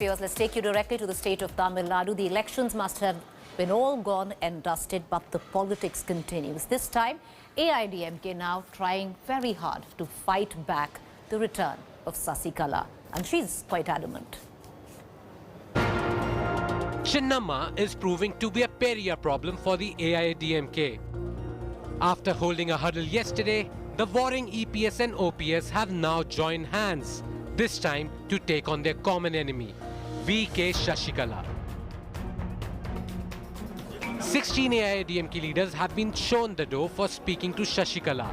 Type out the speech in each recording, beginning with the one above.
Let's take you directly to the state of Tamil Nadu. The elections must have been all gone and dusted, but the politics continues. This time, AIADMK now trying very hard to fight back the return of Sasikala. And she's quite adamant. Chinnamma is proving to be a pariah problem for the AIADMK. After holding a huddle yesterday, the warring EPS and OPS have now joined hands, this time to take on their common enemy, VK Sasikala. 16 AIADMK leaders have been shown the door for speaking to Sasikala,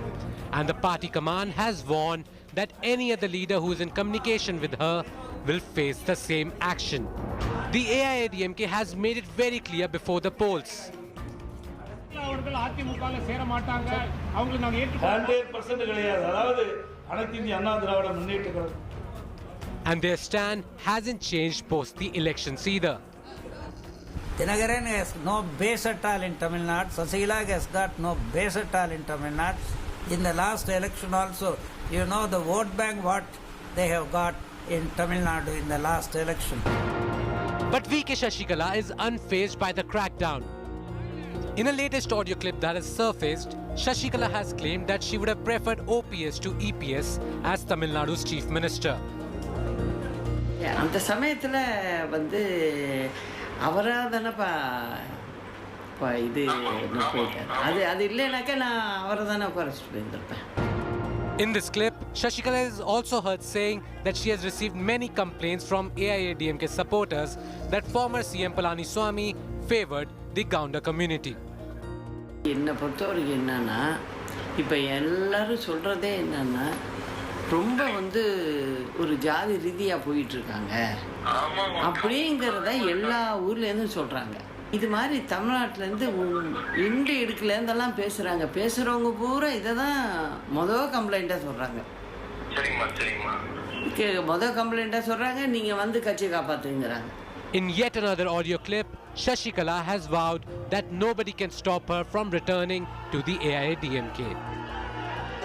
and the party command has warned that any other leader who is in communication with her will face the same action. The AIADMK has made it very clear before the polls. And their stand hasn't changed post the elections either. Dinagaran has no base at all in Tamil Nadu. Sasikala has got no base at all in Tamil Nadu. In the last election also, you know the vote bank what they have got in Tamil Nadu in the last election. But VK Sasikala is unfazed by the crackdown. In a latest audio clip that has surfaced, Sasikala has claimed that she would have preferred OPS to EPS as Tamil Nadu's chief minister. அந்த சமயத்துல வந்து அவராதானப்பா இது போயிட்டார் அது இல்லைனாக்கா நான் அவரைதானே உட்காரச்சிட்டு போயிருந்திருப்பேன். In this clip, Sasikala is also heard saying that she has received many complaints from AIADMK supporters that former CM Palaniswamy favored the Gounder community. என்னை பொறுத்தவரைக்கும் என்னன்னா இப்போ எல்லாரும் சொல்றதே என்னன்னா ரொம்ப வந்து ஒரு ஜாதி ரீதியாக போயிட்டு இருக்காங்க அப்படிங்கிறத எல்லா ஊர்லேருந்தும் சொல்கிறாங்க. இது மாதிரி தமிழ்நாட்டிலேருந்து இண்டு இடுக்குலேருந்தெல்லாம் பேசுகிறவங்க பூரா இதை தான் மொதல் கம்ப்ளைண்ட்டாக சொல்கிறாங்க. மொதல் கம்ப்ளைண்ட்டாக சொல்கிறாங்க, நீங்கள் வந்து கட்சியை காப்பாற்றுங்கிறாங்க. In yet another audio clip, Sasikala has vowed that nobody can stop her from returning to the AIADMK.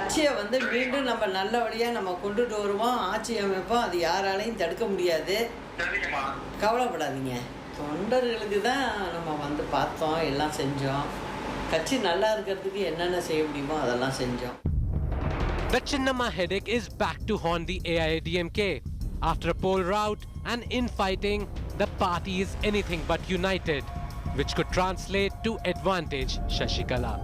ஆட்சியை வந்து மீண்டும் நம்ம நல்லபடியாக நம்ம கொண்டுட்டு வருவோம், ஆட்சி அமைப்போம், அது யாராலையும் தடுக்க முடியாது, கவலைப்படாதீங்க. தொண்டர்களுக்கு தான் நம்ம வந்து பார்த்தோம், எல்லாம் செஞ்சோம், கட்சி நல்லா இருக்கிறதுக்கு என்னென்ன செய்ய முடியுமோ அதெல்லாம் செஞ்சோம். The Chinnamma headache is back to haunt the AIADMK. After a poll rout and infighting, the party is anything but united, which could translate to advantage Sasikala.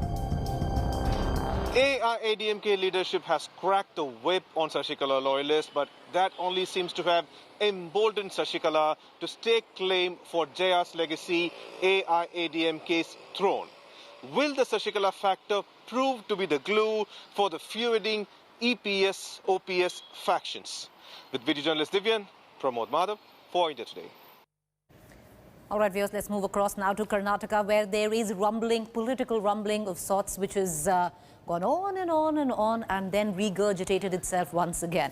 AIADMK leadership has cracked the whip on Sasikala loyalists, but that only seems to have emboldened Sasikala to stake claim for Jaya's legacy, AIADMK's throne. Will the Sasikala factor prove to be the glue for the feuding EPS-OPS factions? With video journalist Divyan, Pramod Madhav for India Today. All right, viewers, let's move across now to Karnataka, where there is rumbling, political rumbling of sorts, which has gone on and on and on, and then regurgitated itself once again.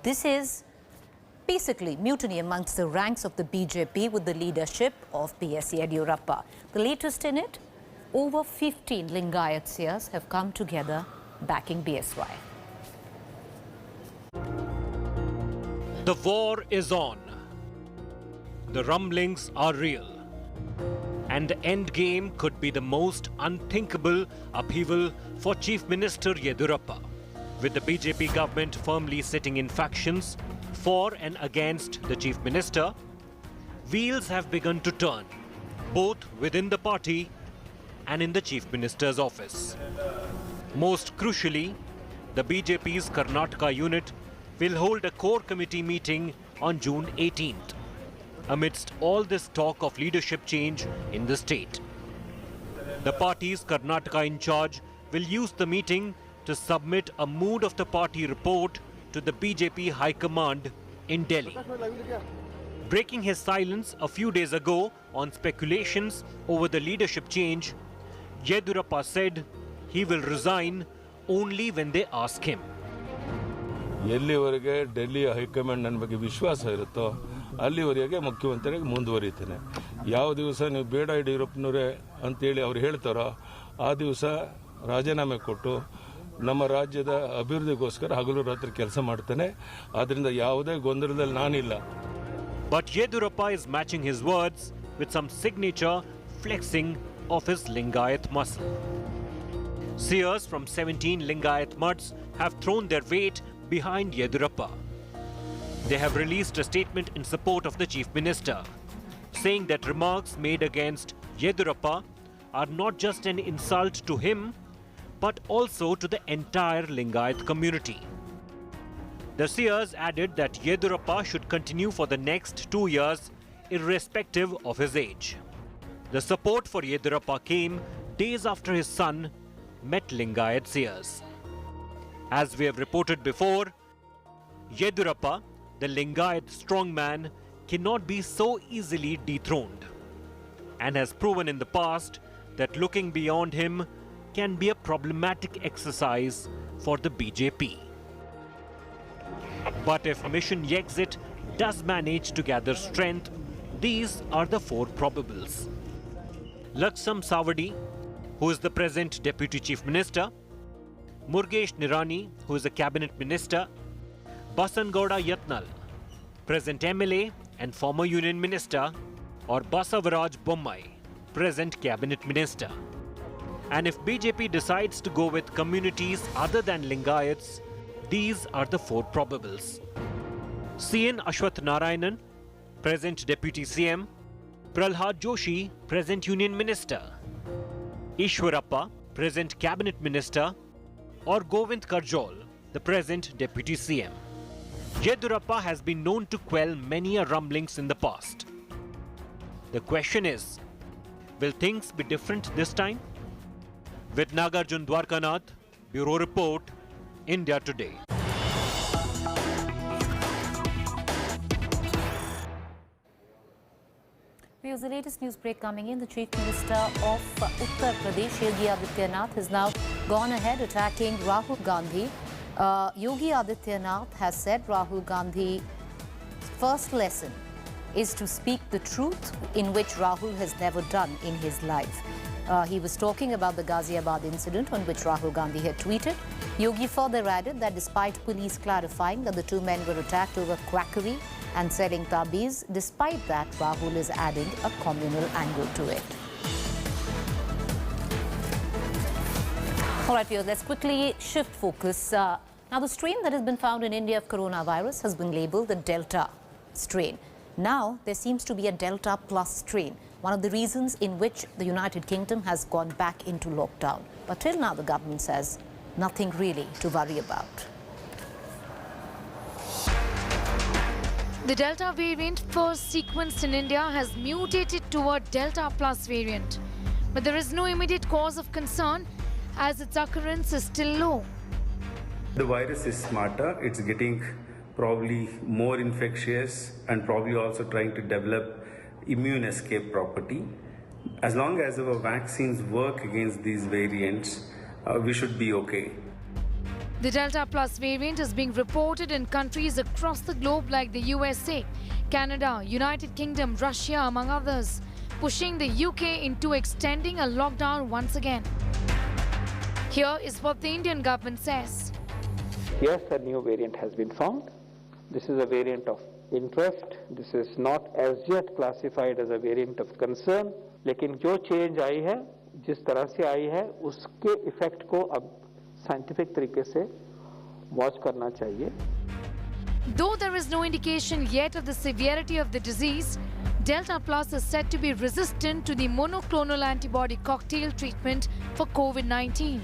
This is basically mutiny amongst the ranks of the BJP with the leadership of PS Yeddyurappa. The latest in it, over 15 Lingayats have come together backing BSY. The war is on. The rumblings are real. And the end game could be the most unthinkable upheaval for Chief Minister Yeddyurappa. With the BJP government firmly sitting in factions for and against the Chief Minister, wheels have begun to turn, both within the party and in the Chief Minister's office. Most crucially, the BJP's Karnataka unit will hold a core committee meeting on June 18th. Amidst all this talk of leadership change in the state, the party's Karnataka in charge will use the meeting to submit a mood of the party report to the BJP High Command in Delhi. Breaking his silence a few days ago on speculations over the leadership change, Yeddyurappa said he will resign only when they ask him. ಎಲ್ಲಿವರೆಗೆ Delhi high command ನನ್ನ ಬಗ್ಗೆ ವಿಶ್ವಾಸ ಇರುತ್ತೋ ಅಲ್ಲಿವರೆಗೆ ಮುಖ್ಯಮಂತ್ರಿಯಾಗಿ ಮುಂದುವರಿತೇನೆ. ಯಾವ ದಿವಸ ನೀವು ಬೇಡ ಯಡಿಯೂರಪ್ಪನವರೇ ಅಂತೇಳಿ ಅವ್ರು ಹೇಳ್ತಾರೋ ಆ ದಿವಸ ರಾಜೀನಾಮೆ ಕೊಟ್ಟು ನಮ್ಮ ರಾಜ್ಯದ ಅಭಿವೃದ್ಧಿಗೋಸ್ಕರ ಹಗಲು ರಾತ್ರಿ ಕೆಲಸ ಮಾಡ್ತೇನೆ. ಆದ್ದರಿಂದ ಯಾವುದೇ ಗೊಂದಲದಲ್ಲಿ ನಾನಿಲ್ಲ. But Yeddyurappa is matching his words with some signature flexing of his Lingayat muscle. Seers from 17 Lingayat mutts have thrown their weight behind Yeddyurappa. They have released a statement in support of the Chief Minister, saying that remarks made against Yeddyurappa are not just an insult to him, but also to the entire Lingayat community. The seers added that Yeddyurappa should continue for the next 2 years, irrespective of his age. The support for Yeddyurappa came days after his son met Lingayat seers. As we have reported before, Yeddyurappa, the Lingayat strongman, cannot be so easily dethroned, and has proven in the past that looking beyond him can be a problematic exercise for the BJP. But if Mission YEXIT does manage to gather strength, these are the 4 probables. Laksam Savadi, who is the present Deputy Chief Minister, Murgesh Nirani, who is a Cabinet Minister, Basangowda Yatnal, present MLA and former Union Minister, or Basavaraj Bommai, present Cabinet Minister. And if BJP decides to go with communities other than Lingayats, these are the 4 probables. CN Ashwath Narayanan, present Deputy CM, Pralhad Joshi, present Union Minister, Yeddyurappa, present Cabinet Minister, or Govind Karjol, the present Deputy CM. Yeddyurappa has been known to quell many rumblings in the past. The question is, will things be different this time? With Nagarjun Dwarkanath, Bureau Report, India Today. Here's the latest news break coming in. The Chief Minister of Uttar Pradesh, Yogi Adityanath, has now gone ahead attacking Rahul Gandhi. Yogi Adityanath has said Rahul Gandhi's first lesson is to speak the truth, in which Rahul has never done in his life. He was talking about the Ghaziabad incident on which Rahul Gandhi had tweeted. Yogi further added that despite police clarifying that the 2 men were attacked over quackery and selling tabiz, despite that, Rahul is adding a communal angle to it. All right, viewers, let's quickly shift focus. Now, the strain that has been found in India of coronavirus has been labelled the Delta strain. Now, there seems to be a Delta plus strain, one of the reasons in which the United Kingdom has gone back into lockdown. But till now, the government says nothing really to worry about. The Delta variant first sequenced in India has mutated toward Delta plus variant. But there is no immediate cause of concern as its occurrence is still low. The virus is smarter. It's getting probably more infectious and probably also trying to develop immune escape property. As long as our vaccines work against these variants, we should be okay. The Delta plus variant is being reported in countries across the globe like the USA, Canada, United Kingdom, Russia, among others, pushing the UK into extending a lockdown once again. Here is what the Indian government says. Yes, a new variant has been found. This is a variant of interest. This is not as yet classified as a variant of concern. लेकिन जो change आई है, जिस तरह से आई है, उसके effect को अब scientific तरीके से watch करना चाहिए. Though there is no indication yet of the severity of the disease, Delta Plus is said to be resistant to the monoclonal antibody cocktail treatment for COVID-19.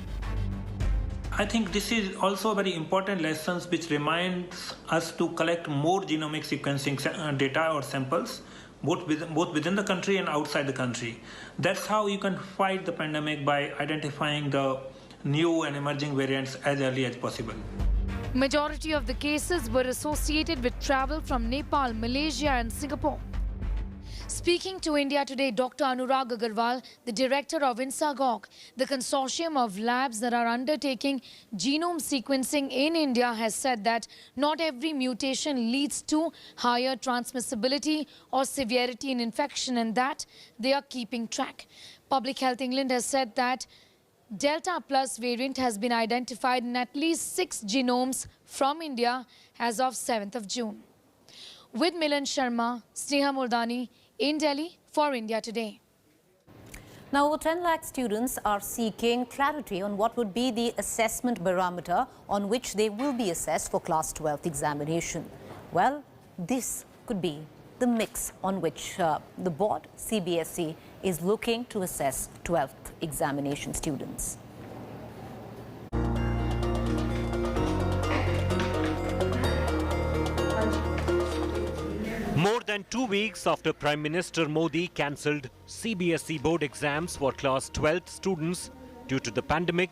I think this is also a very important lesson which reminds us to collect more genomic sequencing data or samples, both within the country and outside the country. That's how you can fight the pandemic, by identifying the new and emerging variants as early as possible. Majority of the cases were associated with travel from Nepal, Malaysia and Singapore. Speaking to India Today, Dr. Anurag Agarwal, the director of INSAGOG, the consortium of labs that are undertaking genome sequencing in India, has said that not every mutation leads to higher transmissibility or severity in infection, and that they are keeping track. Public Health England has said that Delta Plus variant has been identified in at least 6 genomes from India as of 7th of June. With Milan Sharma, Sneha Murdani, in Delhi for India Today. Now, over 10 lakh students are seeking clarity on what would be the assessment barometer on which they will be assessed for Class 12th examination. Well, this could be the mix on which the board, CBSE, is looking to assess 12th examination students. More than 2 weeks after Prime Minister Modi cancelled CBSE board exams for class 12th students due to the pandemic,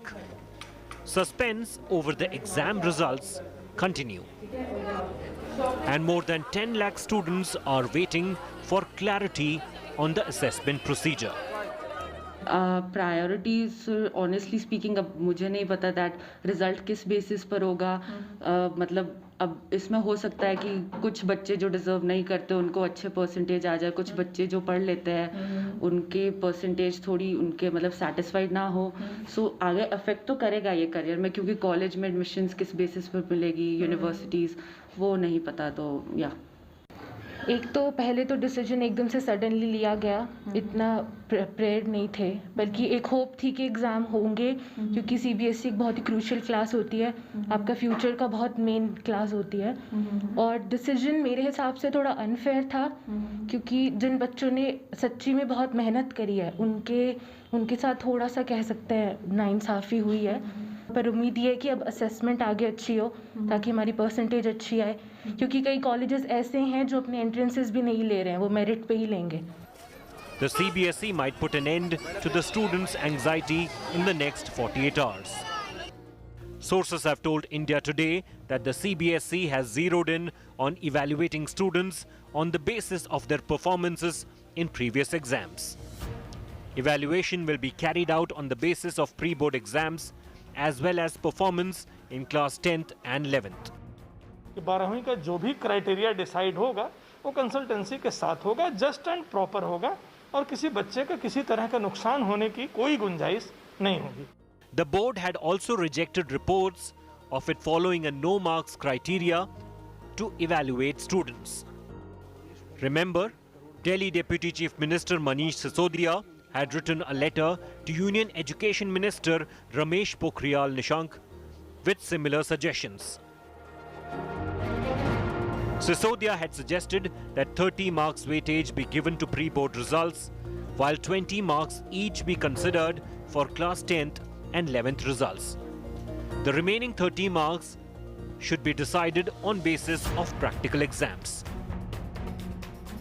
suspense over the exam results continue. And more than 10 lakh students are waiting for clarity on the assessment procedure. Priorities honestly speaking अब मुझे नहीं पता that result किस basis पर होगा मतलब अब इसमें हो सकता है कि कुछ बच्चे जो डिजर्व नहीं करते उनको अच्छे परसेंटेज आ जाए, कुछ बच्चे जो पढ़ लेते हैं उनके परसेंटेज थोड़ी उनके मतलब सेटिस्फाइड ना हो. सो आगे अफेक्ट तो करेगा ये करियर में, क्योंकि कॉलेज में एडमिशन्स किस बेसिस पर मिलेगी, यूनिवर्सिटीज़ वो नहीं पता. तो या एक तो पहले तो डिसीजन एकदम से सडनली लिया गया, इतना प्रेयर्ड नहीं थे, बल्कि एक होप थी कि एग्ज़ाम होंगे, क्योंकि सीबीएसई एक बहुत ही क्रूशियल क्लास होती है, आपका फ्यूचर का बहुत मेन क्लास होती है. और डिसीजन मेरे हिसाब से थोड़ा अनफेयर था, क्योंकि जिन बच्चों ने सच्ची में बहुत मेहनत करी है उनके साथ थोड़ा सा कह सकते हैं नाइंसाफ़ी हुई है. पर उम्मीद ये है कि अब असेसमेंट आगे अच्छी हो ताकि हमारी परसेंटेज अच्छी आए, क्योंकि कई कॉलेजेस ऐसे हैं जो अपने एंट्रेंसेस भी नहीं ले रहे हैं, वो मेरिट पे ही लेंगे. The CBSE might put an end to the students' anxiety in the next 48 hours. Sources have told India Today that the CBSE has zeroed in on evaluating students on the basis of their performances in previous exams. Evaluation will be carried out on the basis of pre-board exams as well as performance in class 10th and 11th. 12वीं का जो भी criteria decide होगा वो consultancy के साथ होगा, just and proper होगा और किसी बच्चे का किसी तरह का नुकसान होने की कोई गुंजाइश नहीं होगी. The board had also rejected reports of it following a no marks criteria to evaluate students. Remember, Delhi Deputy Chief Minister Manish Sisodia had written a letter to Union Education Minister Ramesh Pokhriyal Nishank with similar suggestions. Sisodia had suggested that 30 marks weightage be given to pre-board results, while 20 marks each be considered for class 10th and 11th results. The remaining 30 marks should be decided on basis of practical exams.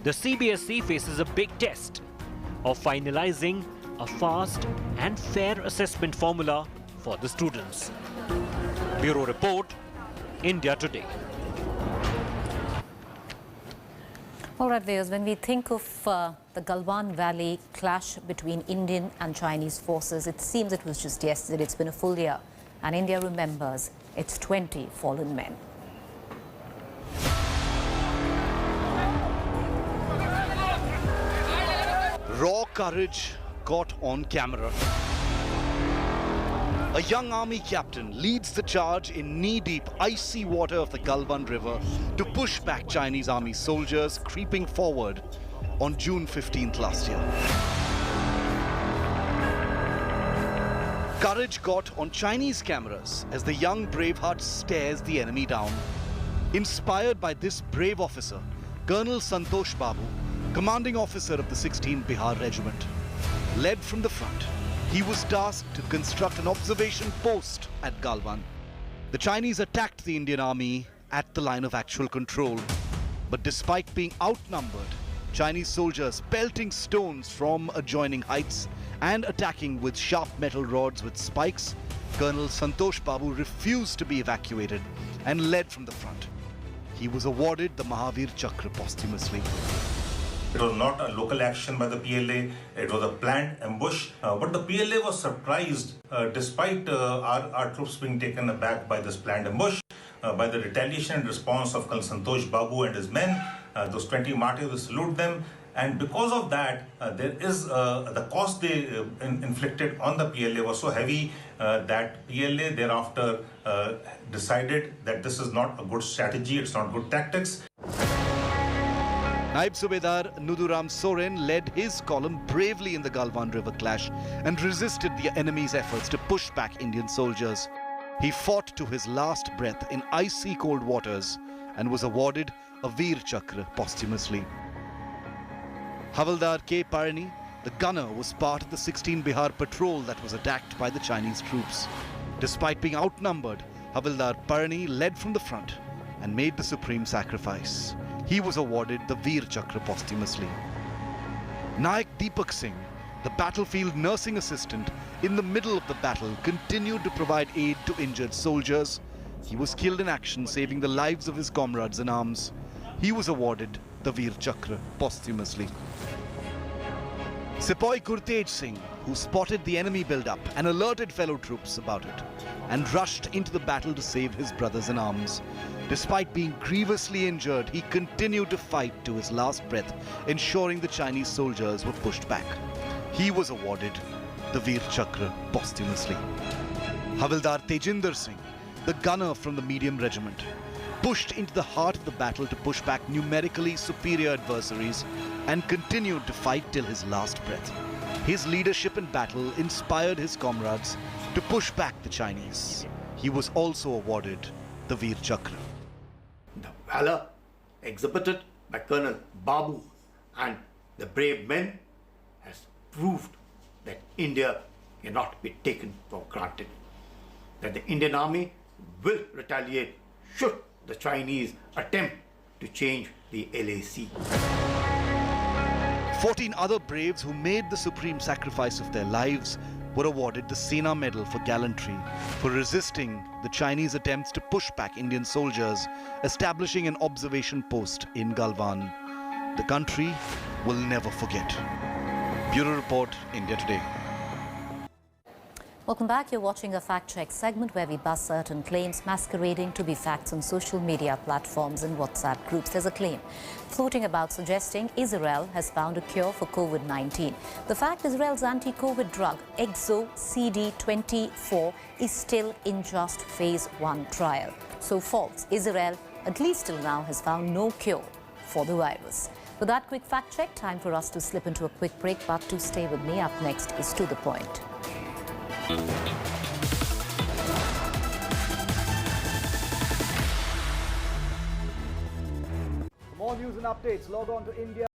The CBSE faces a big test of finalizing a fast and fair assessment formula for the students. Bureau Report, India Today. All right, viewers, when we think of the Galwan Valley clash between Indian and Chinese forces, it seems it was just yesterday. It's been a full year, and India remembers its 20 fallen men. Raw courage caught on camera. A young army captain leads the charge in knee-deep, icy water of the Galwan River to push back Chinese army soldiers creeping forward on June 15th last year. Courage caught on Chinese cameras as the young braveheart stares the enemy down. Inspired by this brave officer, Colonel Santosh Babu, commanding officer of the 16th Bihar Regiment, led from the front, he was tasked to construct an observation post at Galwan. The Chinese attacked the Indian army at the line of actual control. But despite being outnumbered, Chinese soldiers pelting stones from adjoining heights and attacking with sharp metal rods with spikes, Colonel Santosh Babu refused to be evacuated and led from the front. He was awarded the Mahavir Chakra posthumously. It was not a local action by the PLA, it was a planned ambush. But the PLA was surprised, despite our troops being taken aback by this planned ambush, by the retaliation and response of Colonel Santosh Babu and his men. Those 20 martyrs, we salute them. And because of that, there is the cost they inflicted on the PLA was so heavy that PLA thereafter decided that this is not a good strategy, it's not good tactics. Naib Subedar Nuduram Soren led his column bravely in the Galwan River clash and resisted the enemy's efforts to push back Indian soldiers. He fought to his last breath in icy cold waters and was awarded a Veer Chakra posthumously. Havildar K. Parni, the gunner, was part of the 16 Bihar patrol that was attacked by the Chinese troops. Despite being outnumbered, Havildar Parni led from the front and made the supreme sacrifice. He was awarded the Veer Chakra posthumously. Nayak Deepak Singh, the battlefield nursing assistant, in the middle of the battle continued to provide aid to injured soldiers. He was killed in action, saving the lives of his comrades in arms. He was awarded the Veer Chakra posthumously. Sepoy Gurtej Singh, who spotted the enemy build-up and alerted fellow troops about it, and rushed into the battle to save his brothers in arms. Despite being grievously injured, he continued to fight to his last breath, ensuring the Chinese soldiers were pushed back. He was awarded the Veer Chakra posthumously. Havildar Tejinder Singh, the gunner from the medium regiment, pushed into the heart of the battle to push back numerically superior adversaries and continued to fight till his last breath. His leadership in battle inspired his comrades to push back the Chinese. He was also awarded the Veer Chakra. The valor exhibited by Colonel Babu and the brave men has proved that India cannot be taken for granted. That the Indian Army will retaliate should the Chinese attempt to change the LAC. 14 other braves who made the supreme sacrifice of their lives were awarded the Sena Medal for gallantry for resisting the Chinese attempts to push back Indian soldiers, establishing an observation post in Galwan. The country will never forget. Bureau Report, India Today. Welcome back. You're watching a fact-check segment where we bust certain claims masquerading to be facts on social media platforms and WhatsApp groups. There's a claim floating about suggesting Israel has found a cure for COVID-19. The fact Israel's anti-COVID drug XO-CD24 is still in just phase 1 trial. So false. Israel, at least till now, has found no cure for the virus. With that quick fact check, time for us to slip into a quick break, but to stay with me, up next is To The Point. For more news and updates, log on to India.